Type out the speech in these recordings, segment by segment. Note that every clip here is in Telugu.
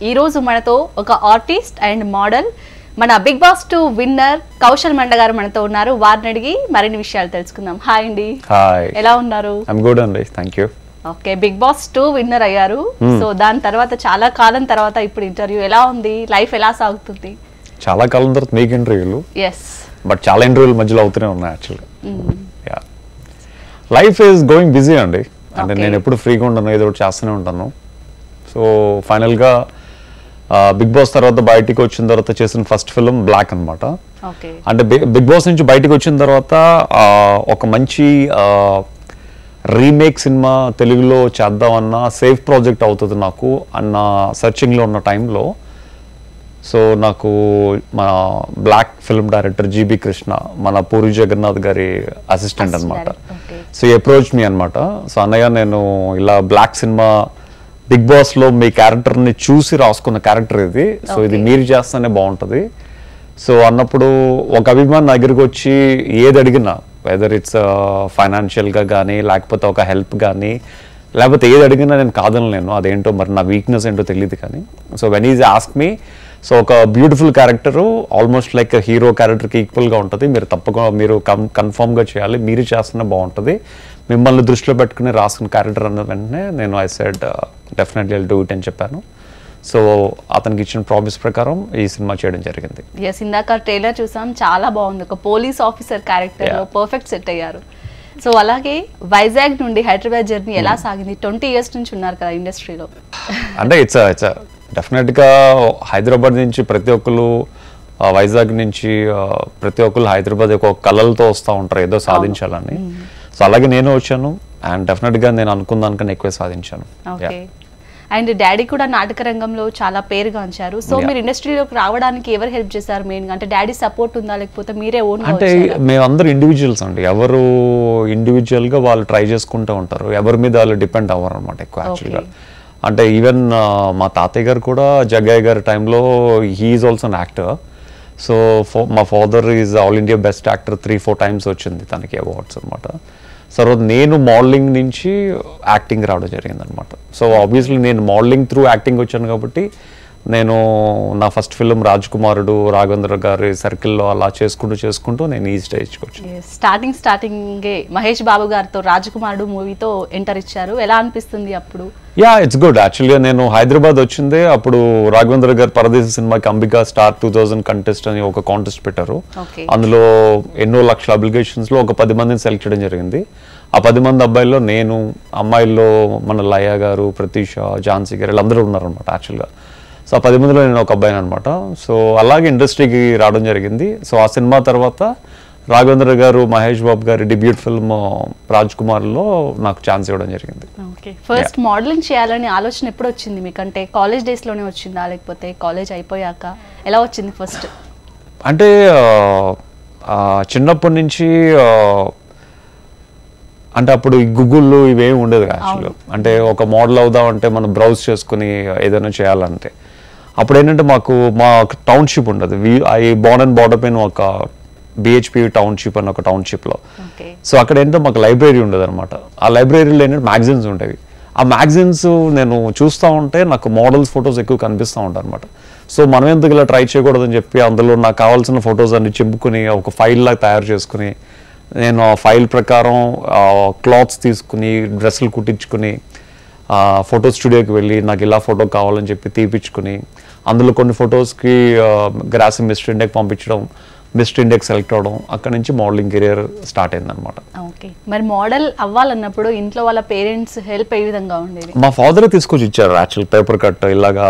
ఈ రోజు మనతో ఒక ఆర్టిస్ట్ అండ్ మోడల్ మన బిగ్ బాస్ 2 విన్నర్ కౌశల్ మండ గారు మనతో ఉన్నారు. వారిని అడిగి మరిన్ని విషయాలు తెలుసుకుందాం. హాయ్ అండి. హాయ్. ఎలా ఉన్నారు? ఐ యామ్ గుడ్ అండి. Thank you. Okay, Bigg Boss 2 winner అయ్యారు. సో దాని తర్వాత చాలా కాలం తర్వాత ఇప్పుడు ఇంటర్వ్యూ ఎలా ఉంది? లైఫ్ ఎలా సాగుతుంది? చాలా కాలం తర్వాత మీకు ఇంటర్వ్యూలు. yes బట్ చాలా ఇంటర్వ్యూలు మధ్యలో అవుతూనే ఉన్నాయి actually. Yeah, life is going busy అండి. అంటే నేను ఎప్పుడు ఫ్రీగా ఉండను, ఏదో ఒకటి చేస్తూనే ఉంటాను. సో ఫైనల్గా బిగ్ బాస్ తర్వాత బయటికి వచ్చిన తర్వాత చేసిన ఫస్ట్ ఫిల్మ్ బ్లాక్ అనమాట. అంటే బిగ్ బాస్ నుంచి బయటికి వచ్చిన తర్వాత ఒక మంచి రీమేక్ సినిమా తెలుగులో చేద్దామన్న సేఫ్ ప్రాజెక్ట్ అవుతుంది నాకు అన్న సర్చింగ్లో ఉన్న టైంలో సో నాకు మన black film director GB Krishna, మన పూరి జగన్నాథ్ గారి అసిస్టెంట్ అనమాట. సో అప్రోచ్ మీ అనమాట. సో అన్నయ్య, నేను ఇలా బ్లాక్ సినిమా బిగ్ బాస్లో మీ క్యారెక్టర్ని చూసి రాసుకున్న క్యారెక్టర్ ఇది, సో ఇది మీరు చేస్తేనే బాగుంటుంది. సో అన్నప్పుడు ఒక అభిమాని దగ్గరికి వచ్చి ఏది అడిగినా, వెదర్ ఇట్స్ ఫైనాన్షియల్గా కానీ లేకపోతే ఒక హెల్ప్ కానీ లేకపోతే ఏది అడిగినా నేను కాదనలేను. అదేంటో మరి నా వీక్నెస్ ఏంటో తెలియదు కానీ. So when is ask me, so ఒక beautiful character almost like hero క్యారెక్టర్కి ఈక్వల్గా ఉంటుంది, మీరు తప్పకుండా మీరు కన్ఫర్మ్గా చేయాలి, మీరు చేస్తేనే బాగుంటుంది, మిమ్మల్ని దృష్టిలో పెట్టుకుని రాసుకున్న క్యారెక్టర్ అన్న వెంటనే నేను I said definitely I'll do it అని చెప్పాను. సో అతనికి ఇచ్చిన ప్రామిస్ ప్రకారం ఈ సినిమా చేయడం జరిగింది. ఎస్, ఇందాక ట్రైలర్ చూసాం, చాలా బాగుంది. ఒక పోలీస్ ఆఫీసర్ క్యారెక్టర్లో పర్ఫెక్ట్ సెట్ అయ్యారు. సో అలాగే వైజాగ్ నుండి హైదరాబాద్ జర్నీ ఎలా సాగింది? 20 years నుంచి ఉన్నారు కదా ఇండస్ట్రీలో. అంటే ఇట్స్ డెఫినెట్గా హైదరాబాద్ నుంచి ప్రతి ఒక్కరు, వైజాగ్ నుంచి ప్రతి ఒక్కరు హైదరాబాద్ ఒక కళలతో వస్తూ ఉంటారు ఏదో సాధించాలని. సో అలాగే నేను వచ్చాను అండ్ డెఫినెట్గా నేను అనుకున్న దానికన్నా ఎక్కువ సాధించాను. ఓకే. అండ్ డాడీ కూడా నాటక రంగంలో చాలా పేరుగాంచారు. సో మీరు ఇండస్ట్రీలోకి రావడానికి ఎవరు హెల్ప్ చేశారు మెయిన్గా? అంటే డాడీ సపోర్ట్ ఉందా లేకపోతే మీరే ఓన్? అంటే మేమందరూ ఇండివిజువల్స్ అండి. ఎవరు ఇండివిజువల్గా వాళ్ళు ట్రై చేసుకుంటూ ఉంటారు, ఎవరి మీద వాళ్ళు డిపెండ్ అవ్వరు అనమాట ఎక్కువ యాక్చువల్గా. అంటే ఈవెన్ మా తాతయ్య గారు కూడా జగ్గయ్య గారి టైంలో he is also an actor. So మా father is all India best actor 3-4 times వచ్చింది తనకి అవార్డ్స్ అనమాట. సో నేను మోడలింగ్ నుంచి యాక్టింగ్ రావడం జరిగింది అనమాట. సో ఆబ్వియస్లీ నేను మోడలింగ్ త్రూ యాక్టింగ్ వచ్చాను కాబట్టి నేను నా ఫస్ట్ ఫిల్మ్ రాజ్కుమారుడు రాఘవేంద్ర గారి సర్కిల్లో అలా చేసుకుంటూ నేను ఈ స్టేజ్కి వచ్చాను. స్టార్టింగే మహేష్ బాబు గారితో రాజ్కుమారుడు మూవీతో ఎంటర్ ఇచ్చారు. ఎలా అనిపిస్తుంది అప్పుడు? Yeah, it's good. యాక్చువల్గా నేను హైదరాబాద్ వచ్చిందే అప్పుడు రాఘవేంద్ర గారు పరదేశ సినిమాకి అంబికా స్టార్ 2000 కంటెస్ట్ అని ఒక కాంటెస్ట్ పెట్టారు. అందులో ఎన్నో లక్షల అప్లికేషన్స్లో ఒక 10 మందిని సెలెక్ట్ చేయడం జరిగింది. ఆ 10 మంది అబ్బాయిల్లో నేను, అమ్మాయిల్లో మన లయ గారు, ప్రతీష, ఝాన్సీ గారు వీళ్ళందరూ ఉన్నారనమాట యాక్చువల్గా. సో ఆ 10 మందిలో నేను ఒక అబ్బాయిని అనమాట. సో అలాగే ఇండస్ట్రీకి రావడం జరిగింది. సో ఆ సినిమా తర్వాత రాఘవేంద్ర గారు, మహేష్ బాబు గారి డెబ్యూట్ ఫిల్మ్ రాజ్కుమార్లో నాకు ఛాన్స్ ఇవ్వడం జరిగింది. ఫస్ట్ మోడలింగ్ చేయాలని ఆలోచన ఎప్పుడు వచ్చింది మీకు? అంటే కాలేజ్ డేస్లోనే వచ్చిందా లేకపోతే కాలేజ్ అయిపోయాక ఎలా వచ్చింది ఫస్ట్? అంటే చిన్నప్పటి నుంచి అంటే అప్పుడు ఈ గూగుల్లో ఇవేమి ఉండేది యాక్చువల్గా. అంటే ఒక మోడల్ అవుదాం అంటే మనం బ్రౌజ్ చేసుకుని ఏదైనా చేయాలంటే అప్పుడు ఏంటంటే మాకు మా టౌన్షిప్ ఉండదు. ఐ బోర్న్ అండ్ బాటప్ ఇన్ ఒక BHP టౌన్షిప్ అని ఒక టౌన్షిప్లో. సో అక్కడ ఏంటంటే మాకు లైబ్రరీ ఉండదు అనమాట. ఆ లైబ్రరీలో ఏంటంటే మ్యాగజైన్స్ ఉండేవి. ఆ మ్యాగజైన్స్ నేను చూస్తూ ఉంటే నాకు మోడల్స్ ఫొటోస్ ఎక్కువ కనిపిస్తూ ఉంటాయి అనమాట. సో మనం ఎందుకు ఇలా ట్రై చేయకూడదని చెప్పి అందులో నాకు కావాల్సిన ఫొటోస్ అన్ని చింపుకుని ఒక ఫైల్ లాగా తయారు చేసుకుని నేను ఆ ఫైల్ ప్రకారం క్లాత్స్ తీసుకుని డ్రెస్సులు కుట్టించుకుని ఫోటో స్టూడియోకి వెళ్ళి నాకు ఇలా ఫోటో కావాలని చెప్పి తీపించుకుని అందులో కొన్ని ఫొటోస్కి గ్రాసి మిస్టర్ ఇండియాకి పంపించడం, మిస్టర్ ఇండియాకి సెలెక్ట్ అవ్వడం, అక్కడ నుంచి మోడలింగ్ కెరియర్ స్టార్ట్ అయింది అనమాట. ఓకే, మరి మోడల్ అవ్వాలన్నప్పుడు ఇంట్లో వాళ్ళ పేరెంట్స్ హెల్ప్ ఏ విధంగా ఉండేది? మా ఫాదర్ తీసుకొచ్చి ఇచ్చారు యాక్చువల్ పేపర్ కట్, ఇలాగా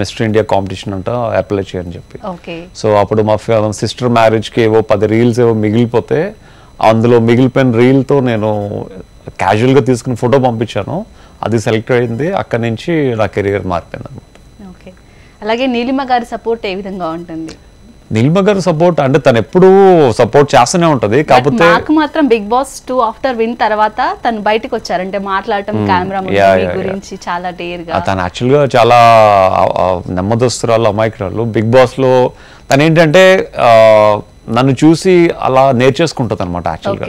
మిస్టర్ ఇండియా కాంపిటీషన్ అంట అప్లై చేయని చెప్పి. సో అప్పుడు మా సిస్టర్ మ్యారేజ్కి ఏవో 10 reels ఏవో మిగిలిపోతే అందులో మిగిలిపోయిన రీల్తో నేను క్యాజువల్గా తీసుకుని ఫోటో పంపించాను, అది సెలెక్ట్ అయింది. అక్కడి నుంచి నా కెరియర్ మారిపోయింది అనమాట. ఓకే, అలాగే నీలిమ గారి సపోర్ట్ ఏ విధంగా ఉంటుంది? నీలిమ గారి సపోర్ట్ అంటే తను ఎప్పుడు సపోర్ట్ చేస్తూనే ఉంటుంది. కాకపోతే నాకు మాత్రం బిగ్ బాస్ 2 ఆఫ్టర్ విన్ తర్వాత తను బయటకు వచ్చారంటే మాట్లాడటం కెమెరా గురించి చాలా డేర్ గా. తను యాక్చువల్గా చాలా నెమ్మదస్తురాలు, అమాయకురాలు. బిగ్ బాస్లో తను ఏంటంటే నన్ను చూసి అలా నేర్చేసుకుంటుంది అనమాట యాక్చువల్గా.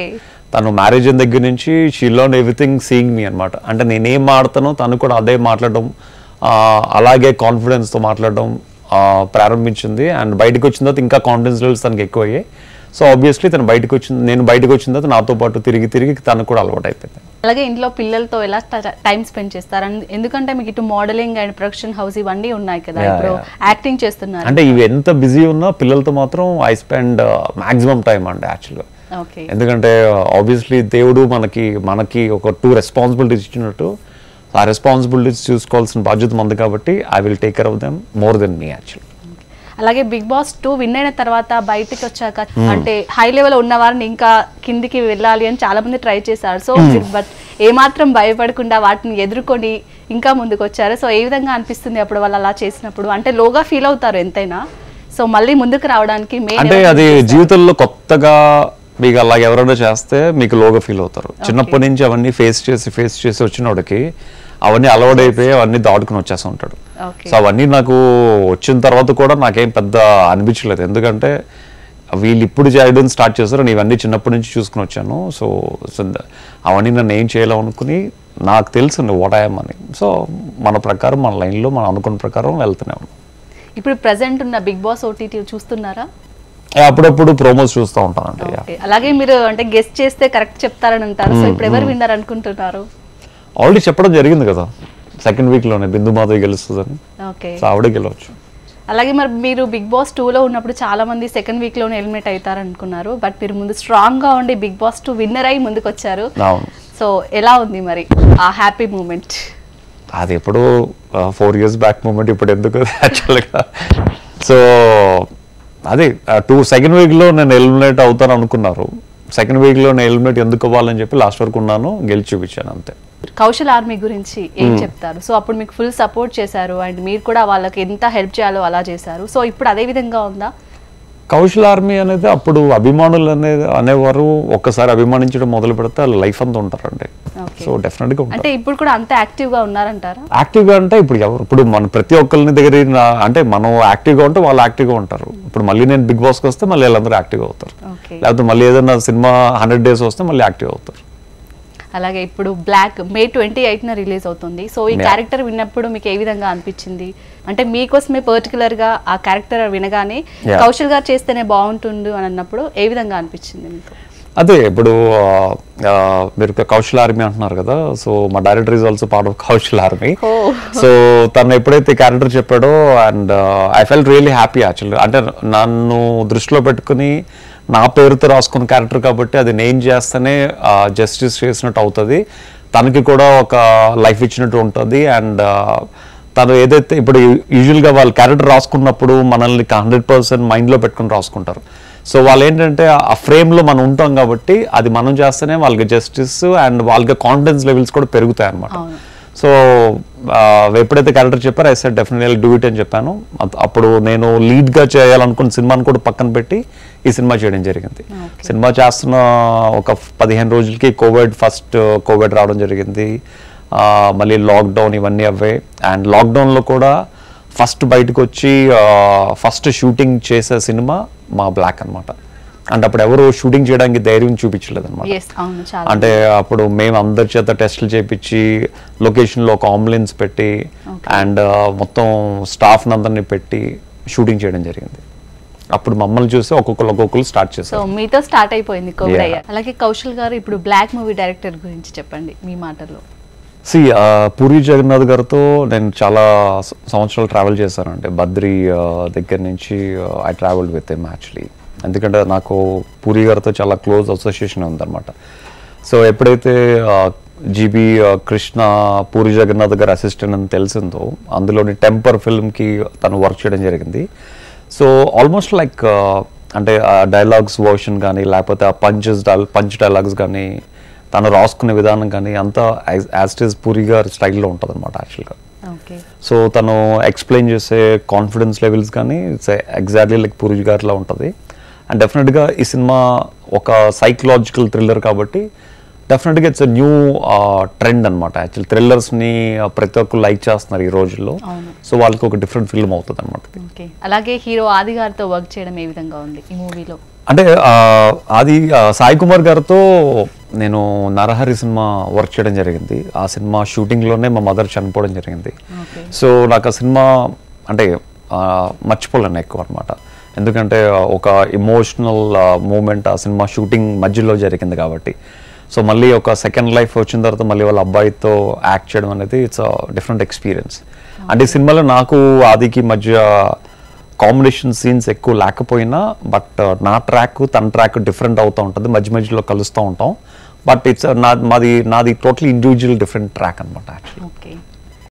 తను మ్యారేజ్ అయిన దగ్గర నుంచి she learn everything seeing me అనమాట. అంటే నేనేం మాడతానో తను కూడా అదే మాట్లాడడం, అలాగే కాన్ఫిడెన్స్తో మాట్లాడడం ప్రారంభించింది. అండ్ బయటకు వచ్చిన తర్వాత ఇంకా కాన్ఫిడెన్స్ లెవెల్స్ తనకి ఎక్కువయ్యాయి. సో ఆబ్వియస్లీ నేను బయటకు వచ్చిన తర్వాత నాతో పాటు తిరిగి తనకు కూడా అలవాటు అయిపోయింది. అలాగే ఇంట్లో పిల్లలతో ఎలా టైం స్పెండ్ చేస్తారు? ఎందుకంటే మీకు ఇటు మోడలింగ్ అండ్ ప్రొడక్షన్ హౌస్ ఇవన్నీ ఉన్నాయి కదా, ఇప్పుడు యాక్టింగ్ చేస్తున్నారు. అంటే ఇవి ఎంత బిజీ ఉన్నా పిల్లలతో మాత్రం ఐ స్పెండ్ మాక్సిమం టైం అండి యాక్చువల్గా. ఎందుకంటే ఆబ్వియస్లీ దేవుడు మనకి ఒక 2 రెస్పాన్సిబిలిటీస్ ఇచ్చినట్టు, ఆ రెస్పాన్సిబిలిటీస్ చూసుకోవాల్సిన బాధ్యత మంది కాబట్టి I will take care of them more than me actually. అలాగే బిగ్ బాస్ 2 విన్ అయిన తర్వాత బయటకు వచ్చాక అంటే హై లెవెల్ ఉన్న వారిని ఇంకా కిందికి వెళ్ళాలి అని చాలా మంది ట్రై చేశారు. సో బట్ ఏమాత్రం భయపడకుండా వాటిని ఎదుర్కొని ఇంకా ముందుకు వచ్చారు. సో ఏ విధంగా అనిపిస్తుంది అప్పుడు వాళ్ళు అలా చేసినప్పుడు? అంటే లోగా ఫీల్ అవుతారు ఎంతైనా, సో మళ్ళీ ముందుకు రావడానికి అంటే అది జీవితంలో కొత్తగా మీకు అలా ఎవరైనా చేస్తే మీకు లోగా ఫీల్ అవుతారు. చిన్నప్పటి నుంచి అవన్నీ ఫేస్ చేసి వచ్చినోడికి అవన్నీ అలవాటైపోయి అవన్నీ దాటుకుని వచ్చేస్తూ ఉంటాడు. సో అవన్నీ నాకు వచ్చిన తర్వాత కూడా నాకేం పెద్ద అనిపించలేదు, ఎందుకంటే వీళ్ళు ఇప్పుడు చేయడం స్టార్ట్ చేస్తారు, నేను ఇవన్నీ చిన్నప్పటి నుంచి చూసుకుని వచ్చాను. సో అవన్నీ నన్ను ఏం చేయాలనుకుని నాకు తెలుసు వాట్ ఐఎమ్ అని. సో మన ప్రకారం మన లైన్లో మనం అనుకున్న ప్రకారం వెళ్తూనే ఉన్నాం. ఇప్పుడు ప్రెసెంట్ ఉన్న బిగ్ బాస్ ఓటీటీ చూస్తున్నారా? అప్పుడప్పుడు ప్రోమోస్ చూస్తూ ఉంటానండి. అలాగే మీరు అంటే గెస్ట్ చేస్తే కరెక్ట్ చెప్తారని అంటారు. సో ఇప్పుడు ఎవరు విన్నారు అనుకుంటున్నారు? ఆల్రెడీ చెప్పడం జరిగింది కదా, సెకండ్ వీక్లోనే బిందు మాధవి గెలుస్తుందని. సో ఆవిడే గెలవచ్చు. అలాగే మరి మీరు బిగ్ బాస్ 2లో ఉన్నప్పుడు చాలా మంది సెకండ్ వీక్లోనే ఎలిమినేట్ అవుతారు అనుకున్నారు, బట్ మీరు ముందు స్ట్రాంగ్గా ఉండి బిగ్ బాస్ 2 విన్నర్ అయ్యి ముందుకు వచ్చారు. సో ఎలా ఉంది మరి ఆ హ్యాపీ మూమెంట్? అది ఎప్పుడు 4 years బ్యాక్ మూమెంట్, ఇప్పుడు ఎందుకు యాక్చువల్గా. సో అదే సెకండ్ వీక్లో నేను ఎలిమినేట్ అవుతాను అనుకున్నారు. సెకండ్ వీక్లో నేను ఎలిమినేట్ ఎందుకు అవ్వాలని చెప్పి లాస్ట్ వరకు ఉన్నాను, గెలిచి చూపించాను అంతే. కౌశల్ ఆర్మీ గురించి ఏం చెప్తారు? సో అప్పుడు మీకు ఫుల్ సపోర్ట్ చేశారు అండ్ మీరు కూడా వాళ్ళకి ఎంత హెల్ప్ చేయాలో అలా చేశారు. సో ఇప్పుడు అదే విధంగా ఉందా? కౌశల్ ఆర్మీ అనేది అప్పుడు అభిమానులు అనేవారు ఒక్కసారి అభిమానించడం మొదలు పెడితే వాళ్ళు లైఫ్ అంతా ఉంటారండి. సో డెఫినెట్గా అంటే ఇప్పుడు కూడా అంత యాక్టివ్గా ఉన్నారంటారా? యాక్టివ్గా అంటే ఇప్పుడు మన ప్రతి ఒక్కరిని దగ్గర అంటే మనం యాక్టివ్గా ఉంటే వాళ్ళు యాక్టివ్గా ఉంటారు. ఇప్పుడు మళ్ళీ నేను బిగ్ బాస్కి వస్తే మళ్ళీ వాళ్ళందరూ యాక్టివ్గా అవుతారు, లేకపోతే మళ్ళీ ఏదైనా సినిమా 100 days వస్తే మళ్ళీ యాక్టివ్ అవుతారు. అలాగే ఇప్పుడు బ్లాక్ May 28న రిలీజ్ అవుతుంది. సో ఈ క్యారెక్టర్ విన్నప్పుడు మీకు ఏ విధంగా అనిపించింది? అంటే మీకోసమే పర్టికులర్గా ఆ క్యారెక్టర్ వినగానే కౌశల్ గారు చేస్తేనే బాగుంటుంది అని అన్నప్పుడు ఏ విధంగా అనిపించింది మీకు? అదే ఇప్పుడు మీరు కౌశల్ ఆర్మీ అంటున్నారు కదా, సో మా director is also part of Kaushal army. So తను ఎప్పుడైతే క్యారెక్టర్ చెప్పాడో and I felt really happy actually. అంటే నన్ను దృష్టిలో పెట్టుకుని నా పేరుతో రాసుకున్న క్యారెక్టర్ కాబట్టి అది నేను చేస్తేనే జస్టిస్ చేసినట్టు అవుతుంది, తనకి కూడా ఒక లైఫ్ ఇచ్చినట్టు ఉంటుంది. అండ్ తను ఏదైతే ఇప్పుడు యూజువల్గా వాళ్ళు క్యారెక్టర్ రాసుకున్నప్పుడు మనల్ని 100% మైండ్లో పెట్టుకుని రాసుకుంటారు. సో వాళ్ళు ఏంటంటే ఆ ఫ్రేమ్లో మనం ఉంటాం కాబట్టి అది మనం చేస్తేనే వాళ్ళకి జస్టిస్ అండ్ వాళ్ళకి కాన్ఫిడెన్స్ లెవెల్స్ కూడా పెరుగుతాయి అన్నమాట. సో ఎప్పుడైతే క్యారెక్టర్ చెప్పారో I said definitely do it అని చెప్పాను. అప్పుడు నేను లీడ్గా చేయాలనుకున్న సినిమాని కూడా పక్కన పెట్టి ఈ సినిమా చేయడం జరిగింది. సినిమా చేస్తున్న ఒక 15 రోజులకి ఫస్ట్ కోవిడ్ రావడం జరిగింది, మళ్ళీ లాక్డౌన్ ఇవన్నీ అవే. అండ్ లాక్డౌన్లో కూడా ఫస్ట్ బయటకు వచ్చి ఫస్ట్ షూటింగ్ చేసే సినిమా మా బ్లాక్ అనమాట. అంటే అప్పుడు ఎవరు షూటింగ్ చేయడానికి ధైర్యం చూపించలేదు అనమాట. అంటే అప్పుడు మేము అందరి చేత టెస్టులు చేయించి లొకేషన్లో ఒక అంబులెన్స్ పెట్టి అండ్ మొత్తం స్టాఫ్ అందరినీ పెట్టి షూటింగ్ చేయడం జరిగింది. అప్పుడు మమ్మల్ని చూసి ఒక్కొక్కరు స్టార్ట్ చేశారు. సో మీతో స్టార్ట్ అయిపోయింది కోవిడ్ అయ్యా. అలాగే కౌశల్ గారు ఇప్పుడు బ్లాక్ మూవీ డైరెక్టర్ గురించి చెప్పండి మీ మాటల్లో. పూరి జగన్నాథ్ గారితో నేను చాలా సంవత్సరాలు ట్రావెల్ చేశానండి. బద్రీ దగ్గర నుంచి I travelled with him actually. ఎందుకంటే నాకు పూరి గారితో చాలా క్లోజ్ అసోసియేషన్ ఉందన్నమాట. సో ఎప్పుడైతే జీబీ కృష్ణ పూరి జగన్నాథ్ గారి అసిస్టెంట్ అని తెలిసిందో అందులోని టెంపర్ ఫిల్మ్కి తను వర్క్ చేయడం జరిగింది. సో ఆల్మోస్ట్ లైక్ అంటే డైలాగ్స్ వర్షన్ కానీ లేకపోతే ఆ పంచ్ డైలాగ్స్ కానీ తను రాసుకునే విధానం కానీ అంతా యాజ్ ఇట్ ఈస్ పూరి గారి స్టైల్లో ఉంటుంది అనమాట యాక్చువల్గా. సో తను ఎక్స్ప్లెయిన్ చేసే కాన్ఫిడెన్స్ లెవెల్స్ కానీ ఇట్స్ ఎగ్జాక్ట్లీ లైక్ పూరి గారిలా ఉంటుంది. అండ్ డెఫినెట్గా ఈ సినిమా ఒక సైకలాజికల్ థ్రిల్లర్ కాబట్టి డెఫినెట్గా ఇట్స్ న్యూ ట్రెండ్ అనమాట. యాక్చువల్ థ్రిల్లర్స్ని ప్రతి ఒక్కరు లైక్ చేస్తున్నారు ఈ రోజుల్లో. సో వాళ్ళకి ఒక డిఫరెంట్ ఫిల్మ్ అవుతుంది అనమాట. అలాగే హీరో ఆది గారితో వర్క్ చేయడం ఏ విధంగా ఉంది ఈ మూవీలో? అంటే అది సాయి కుమార్ గారితో నేను నరహరి సినిమా వర్క్ చేయడం జరిగింది. ఆ సినిమా షూటింగ్లోనే మా మదర్ చనిపోవడం జరిగింది. సో నాకు ఆ సినిమా అంటే మర్చిపోలేను ఎక్కువ అనమాట. ఎందుకంటే ఒక ఎమోషనల్ మూమెంట్ ఆ సినిమా షూటింగ్ మధ్యలో జరిగింది కాబట్టి. సో మళ్ళీ ఒక సెకండ్ లైఫ్ వచ్చిన తర్వాత మళ్ళీ వాళ్ళ అబ్బాయితో యాక్ట్ చేయడం అనేది ఇట్స్ డిఫరెంట్ ఎక్స్పీరియన్స్. అంటే ఈ సినిమాలో నాకు ఆదికి మధ్య కాంబినేషన్ సీన్స్ ఎక్కువ లేకపోయినా బట్ నా ట్రాక్ తన ట్రాక్ డిఫరెంట్ అవుతూ ఉంటుంది, మధ్య మధ్యలో కలుస్తూ ఉంటాం. బట్ ఇట్స్ నాది టోటలీ ఇండివిజువల్ డిఫరెంట్ ట్రాక్ అనమాట యాక్చువల్లీ. ఓకే.